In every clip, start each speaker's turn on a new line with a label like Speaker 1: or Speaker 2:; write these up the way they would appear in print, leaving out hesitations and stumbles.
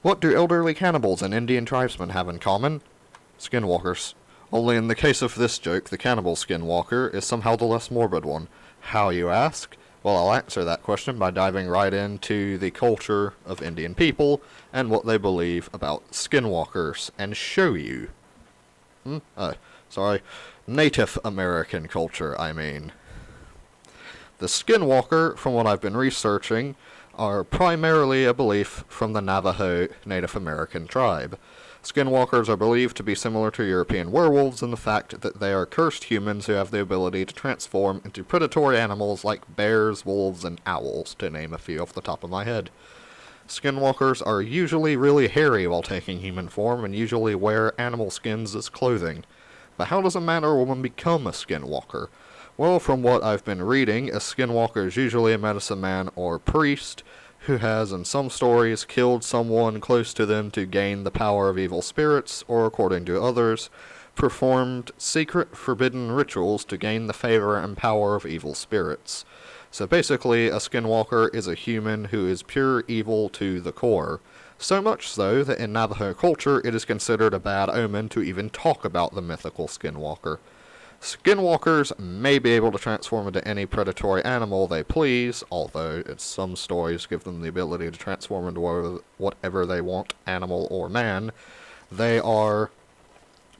Speaker 1: What do elderly cannibals and Indian tribesmen have in common? Skinwalkers. Only in the case of this joke, the cannibal skinwalker is somehow the less morbid one. How, you ask? Well, I'll answer that question by diving right into the culture of Indian people and what they believe about skinwalkers, and show you. Native American culture, I mean. The skinwalker, from what I've been researching, are primarily a belief from the Navajo Native American tribe. Skinwalkers are believed to be similar to European werewolves in the fact that they are cursed humans who have the ability to transform into predatory animals like bears, wolves, and owls, to name a few off the top of my head. Skinwalkers are usually really hairy while taking human form and usually wear animal skins as clothing. But how does a man or woman become a skinwalker? Well, from what I've been reading, a skinwalker is usually a medicine man or priest who has, in some stories, killed someone close to them to gain the power of evil spirits, or, according to others, performed secret forbidden rituals to gain the favor and power of evil spirits. So basically, a skinwalker is a human who is pure evil to the core. So much so that in Navajo culture it is considered a bad omen to even talk about the mythical skinwalker. Skinwalkers may be able to transform into any predatory animal they please, although some stories give them the ability to transform into whatever they want, animal or man. They are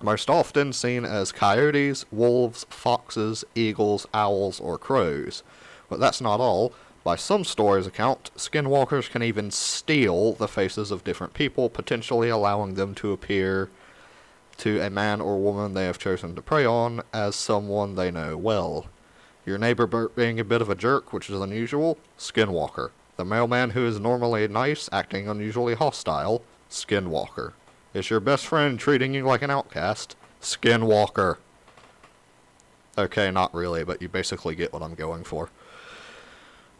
Speaker 1: most often seen as coyotes, wolves, foxes, eagles, owls, or crows. But that's not all. By some stories' account, skinwalkers can even steal the faces of different people, potentially allowing them to appear to a man or woman they have chosen to prey on as someone they know well. Your neighbor being a bit of a jerk, which is unusual, skinwalker. The mailman who is normally nice, acting unusually hostile, skinwalker. Is your best friend treating you like an outcast? Skinwalker. Okay, not really, but you basically get what I'm going for.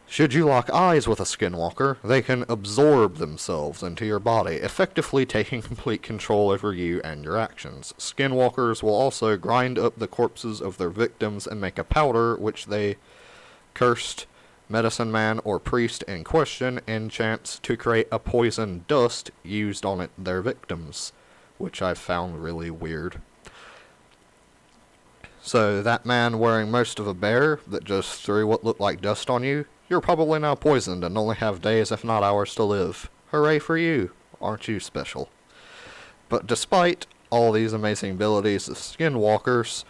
Speaker 1: Should you lock eyes with a skinwalker, they can absorb themselves into your body, effectively taking complete control over you and your actions. Skinwalkers will also grind up the corpses of their victims and make a powder which they cursed medicine man or priest in question enchants to create a poison dust used on their victims, which I found really weird. So that man wearing most of a bear that just threw what looked like dust on you, you're probably now poisoned and only have days if not hours to live. Hooray for you! Aren't you special? But despite all these amazing abilities of skinwalkers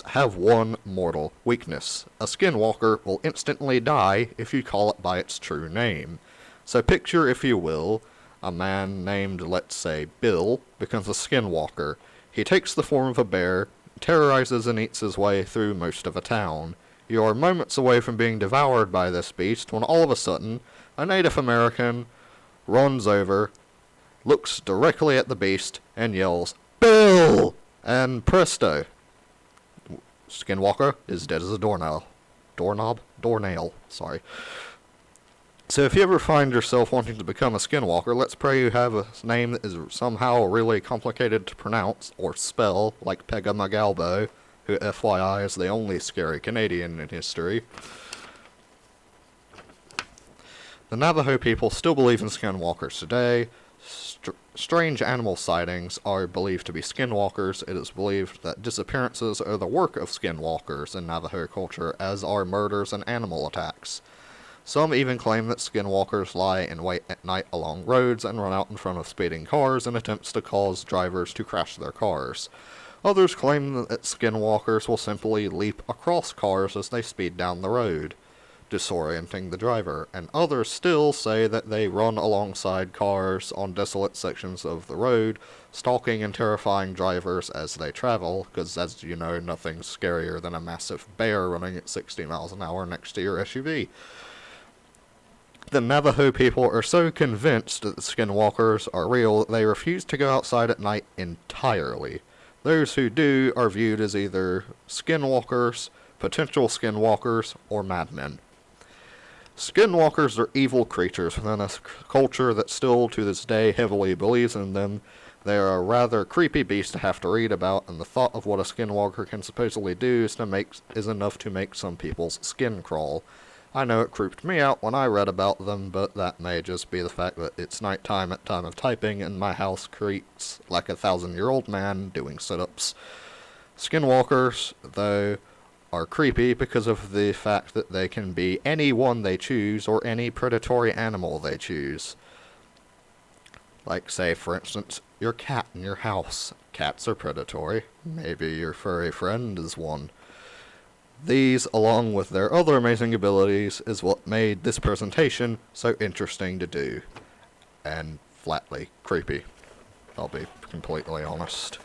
Speaker 1: have one mortal weakness. A skinwalker will instantly die if you call it by its true name. So picture, if you will, a man named, let's say, Bill, becomes a skinwalker. He takes the form of a bear, terrorizes and eats his way through most of a town. You are moments away from being devoured by this beast when all of a sudden, a Native American runs over, looks directly at the beast, and yells, "Bill!" And presto, Skinwalker is dead as a doornail. Doornail, sorry. So if you ever find yourself wanting to become a skinwalker, let's pray you have a name that is somehow really complicated to pronounce or spell, like Pega Magalbo, who FYI is the only scary Canadian in history. The Navajo people still believe in skinwalkers today. Strange animal sightings are believed to be skinwalkers. It is believed that disappearances are the work of skinwalkers in Navajo culture, as are murders and animal attacks. Some even claim that skinwalkers lie in wait at night along roads and run out in front of speeding cars in attempts to cause drivers to crash their cars. Others claim that skinwalkers will simply leap across cars as they speed down the road, disorienting the driver, and others still say that they run alongside cars on desolate sections of the road, stalking and terrifying drivers as they travel, because as you know, nothing's scarier than a massive bear running at 60 miles an hour next to your SUV. The Navajo people are so convinced that the skinwalkers are real that they refuse to go outside at night entirely. Those who do are viewed as either skinwalkers, potential skinwalkers, or madmen. Skinwalkers are evil creatures within a culture that still to this day heavily believes in them. They are a rather creepy beast to have to read about, and the thought of what a skinwalker can supposedly do is enough to make some people's skin crawl. I know it creeped me out when I read about them, but that may just be the fact that it's nighttime at time of typing and my house creaks like a 1,000-year-old man doing sit-ups. Skinwalkers, though, are creepy because of the fact that they can be any one they choose or any predatory animal they choose. Like, say, for instance, your cat in your house. Cats are predatory. Maybe your furry friend is one. These, along with their other amazing abilities, is what made this presentation so interesting to do. And flatly creepy. I'll be completely honest.